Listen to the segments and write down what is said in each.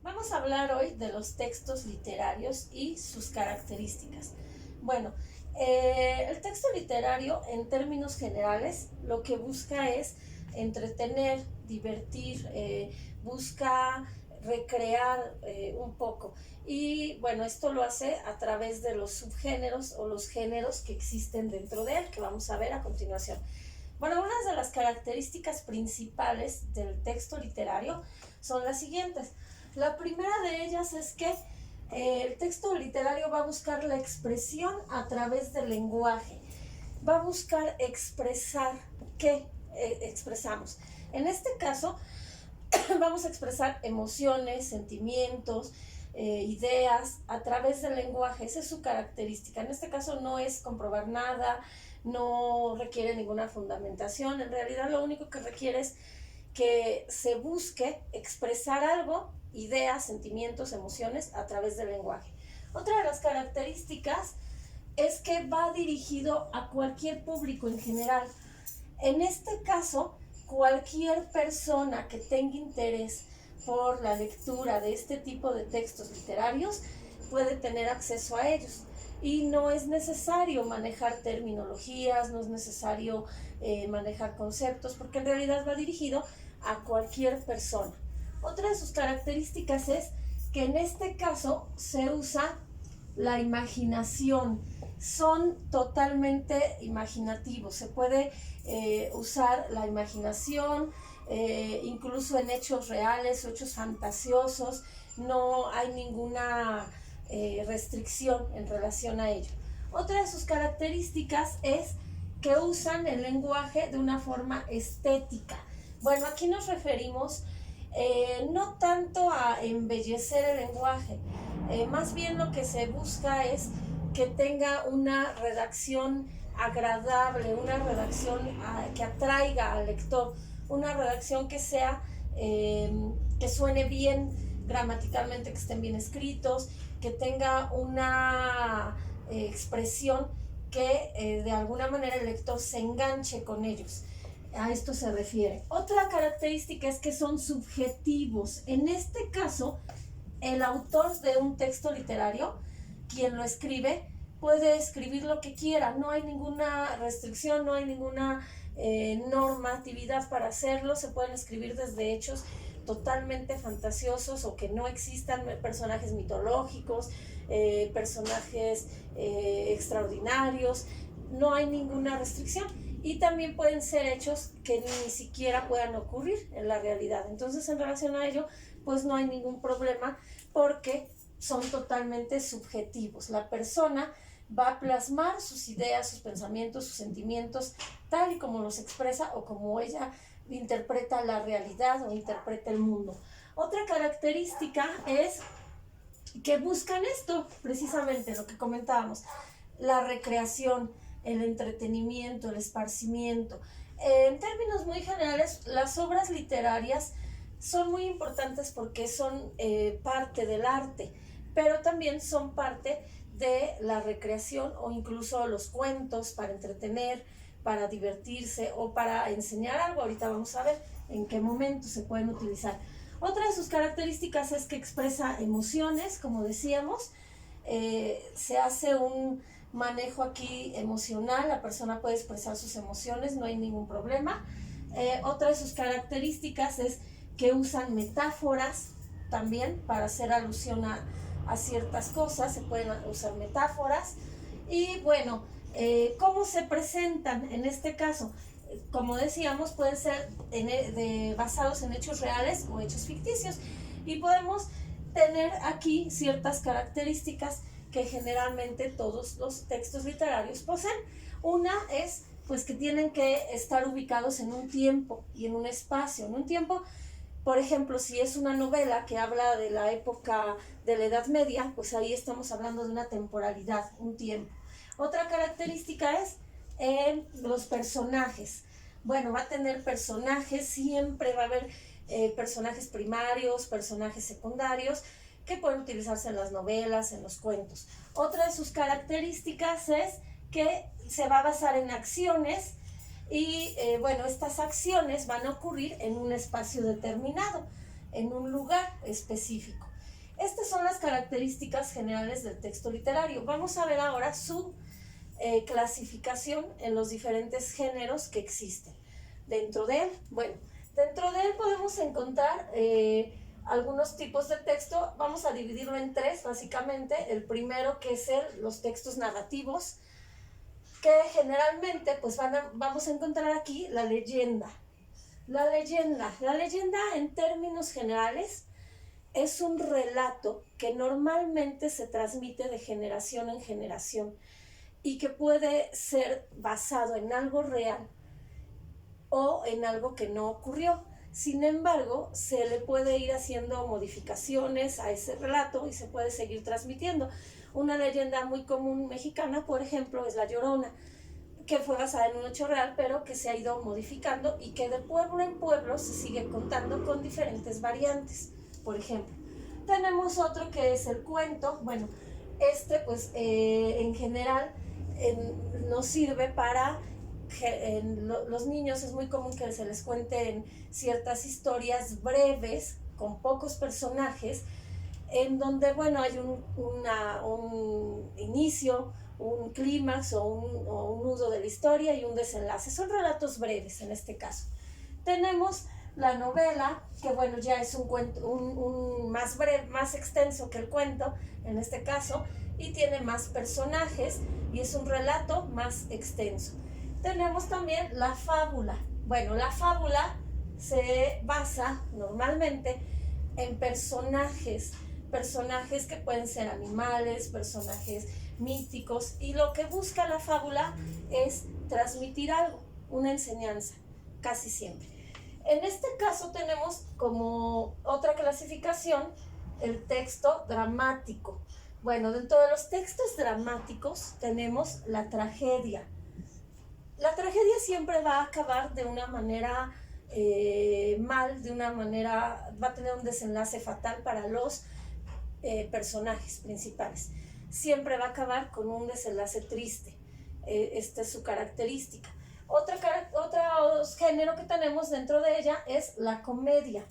Vamos a hablar hoy de los textos literarios y sus características. Bueno, el texto literario en términos generales lo que busca es entretener, divertir, busca recrear un poco. Y bueno, esto lo hace a través de los subgéneros o los géneros que existen dentro de él, que vamos a ver a continuación. Bueno, unas de las características principales del texto literario son las siguientes. La primera de ellas es que el texto literario va a buscar la expresión a través del lenguaje. Va a buscar expresar qué expresamos. En este caso, vamos a expresar emociones, sentimientos, ideas a través del lenguaje. Esa es su característica. En este caso no es comprobar nada, no requiere ninguna fundamentación. En realidad lo único que requiere es que se busque expresar algo, ideas, sentimientos, emociones a través del lenguaje. Otra de las características es que va dirigido a cualquier público en general. En este caso, cualquier persona que tenga interés por la lectura de este tipo de textos literarios puede tener acceso a ellos. Y no es necesario manejar terminologías, no es necesario manejar conceptos, porque en realidad va dirigido a cualquier persona. Otra de sus características es que en este caso se usa la imaginación. Son totalmente imaginativos. Se puede usar la imaginación, incluso en hechos reales o hechos fantasiosos. No hay ninguna restricción en relación a ello. Otra de sus características es que usan el lenguaje de una forma estética. Bueno, aquí nos referimos no tanto a embellecer el lenguaje, más bien lo que se busca es que tenga una redacción agradable, una redacción que atraiga al lector, una redacción que sea, que suene bien gramaticalmente, que estén bien escritos, que tenga una expresión que de alguna manera el lector se enganche con ellos. A esto se refiere. Otra característica es que son subjetivos. En este caso, el autor de un texto literario, quien lo escribe, puede escribir lo que quiera. No hay ninguna restricción, no hay ninguna normatividad para hacerlo. Se pueden escribir desde hechos totalmente fantasiosos o que no existan, personajes mitológicos, personajes extraordinarios. No hay ninguna restricción. Y también pueden ser hechos que ni siquiera puedan ocurrir en la realidad. Entonces, en relación a ello, pues no hay ningún problema porque son totalmente subjetivos. La persona va a plasmar sus ideas, sus pensamientos, sus sentimientos, tal y como los expresa o como ella interpreta la realidad o interpreta el mundo. Otra característica es que buscan esto, precisamente lo que comentábamos, la recreación, el entretenimiento, el esparcimiento. En términos muy generales, las obras literarias son muy importantes porque son parte del arte, pero también son parte de la recreación o incluso los cuentos para entretener, para divertirse o para enseñar algo. Ahorita vamos a ver en qué momento se pueden utilizar. Otra de sus características es que expresa emociones, como decíamos. Se hace un manejo aquí emocional, la persona puede expresar sus emociones, no hay ningún problema. Otra de sus características es que usan metáforas también para hacer alusión a ciertas cosas, se pueden usar metáforas. Y bueno, ¿cómo se presentan en este caso? Como decíamos, pueden ser basados en hechos reales o hechos ficticios. Y podemos tener aquí ciertas características que generalmente todos los textos literarios poseen. Una es pues que tienen que estar ubicados en un tiempo y en un espacio. En un tiempo, por ejemplo, si es una novela que habla de la época de la Edad Media, pues ahí estamos hablando de una temporalidad, un tiempo. Otra característica es los personajes. Bueno, va a tener personajes, siempre va a haber personajes primarios, personajes secundarios, que pueden utilizarse en las novelas, en los cuentos. Otra de sus características es que se va a basar en acciones y bueno, estas acciones van a ocurrir en un espacio determinado, en un lugar específico. son las características generales del texto literario. Vamos a ver ahora su clasificación en los diferentes géneros que existen dentro de él. Bueno, dentro de él podemos encontrar algunos tipos de texto. Vamos a dividirlo en tres, básicamente. El primero, que es los textos narrativos, que generalmente pues vamos a encontrar aquí la leyenda. La leyenda en términos generales es un relato que normalmente se transmite de generación en generación y que puede ser basado en algo real o en algo que no ocurrió. Sin embargo, se le puede ir haciendo modificaciones a ese relato y se puede seguir transmitiendo. Una leyenda muy común mexicana, por ejemplo, es La Llorona, que fue basada en un hecho real, pero que se ha ido modificando y que de pueblo en pueblo se sigue contando con diferentes variantes. Por ejemplo, tenemos otro que es el cuento. Bueno, pues en general nos sirve para los niños. Es muy común que se les cuenten ciertas historias breves con pocos personajes, en donde, bueno, hay un inicio, un clímax o un nudo de la historia y un desenlace. Son relatos breves en este caso. Tenemos la novela, que bueno, ya es un cuento más breve, más extenso que el cuento en este caso, y tiene más personajes y es un relato más extenso. Tenemos también la fábula. Bueno, la fábula se basa normalmente en personajes que pueden ser animales, personajes místicos, y lo que busca la fábula es transmitir algo, una enseñanza, casi siempre. En este caso tenemos como otra clasificación el texto dramático. Bueno, dentro de los textos dramáticos tenemos la tragedia. La tragedia siempre va a acabar de una manera mal, va a tener un desenlace fatal para los personajes principales. Siempre va a acabar con un desenlace triste. Esta es su característica. Otro género que tenemos dentro de ella es la comedia.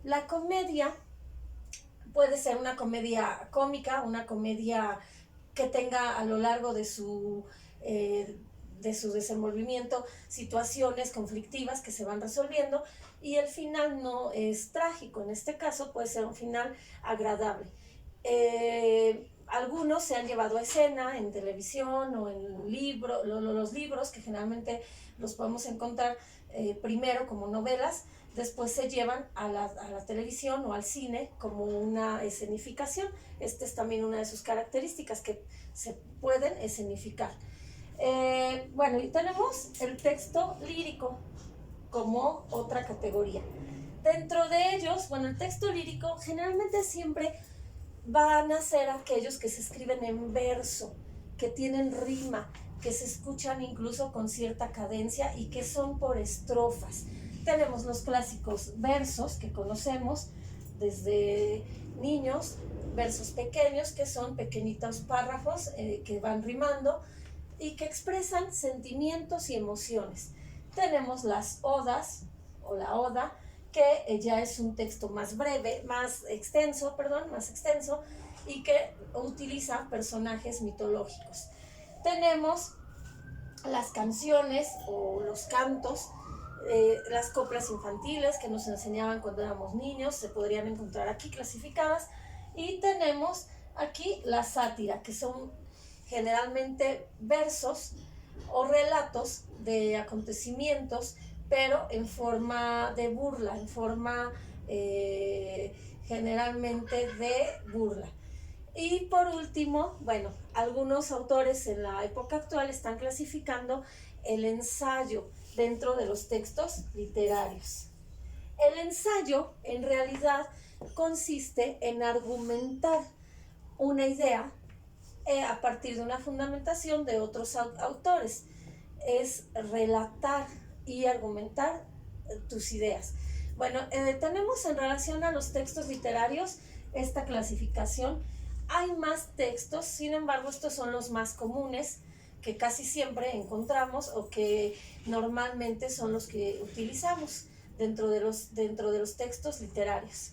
La comedia puede ser una comedia cómica, una comedia que tenga a lo largo de su desenvolvimiento situaciones conflictivas que se van resolviendo, y el final no es trágico. En este caso puede ser un final agradable. Algunos se han llevado a escena en televisión o en los libros, que generalmente los podemos encontrar primero como novelas, después se llevan a la televisión o al cine como una escenificación. Esta es también una de sus características, que se pueden escenificar. Bueno, y tenemos el texto lírico como otra categoría. Dentro de ellos, bueno, el texto lírico generalmente siempre van a ser aquellos que se escriben en verso, que tienen rima, que se escuchan incluso con cierta cadencia y que son por estrofas. Tenemos los clásicos versos que conocemos desde niños, versos pequeños, que son pequeñitos párrafos que van rimando y que expresan sentimientos y emociones. Tenemos las odas o la oda, que ya es un texto más breve, más extenso, y que utiliza personajes mitológicos. Tenemos las canciones o los cantos, las coplas infantiles que nos enseñaban cuando éramos niños, se podrían encontrar aquí clasificadas. Y tenemos aquí la sátira, que son generalmente versos o relatos de acontecimientos, pero en forma de burla, en forma generalmente de burla. Y por último, bueno, algunos autores en la época actual están clasificando el ensayo dentro de los textos literarios. El ensayo en realidad consiste en argumentar una idea a partir de una fundamentación de otros autores. Es relatar y argumentar tus ideas. Bueno, tenemos en relación a los textos literarios esta clasificación. Hay más textos, sin embargo, estos son los más comunes, que casi siempre encontramos o que normalmente son los que utilizamos dentro de los textos literarios.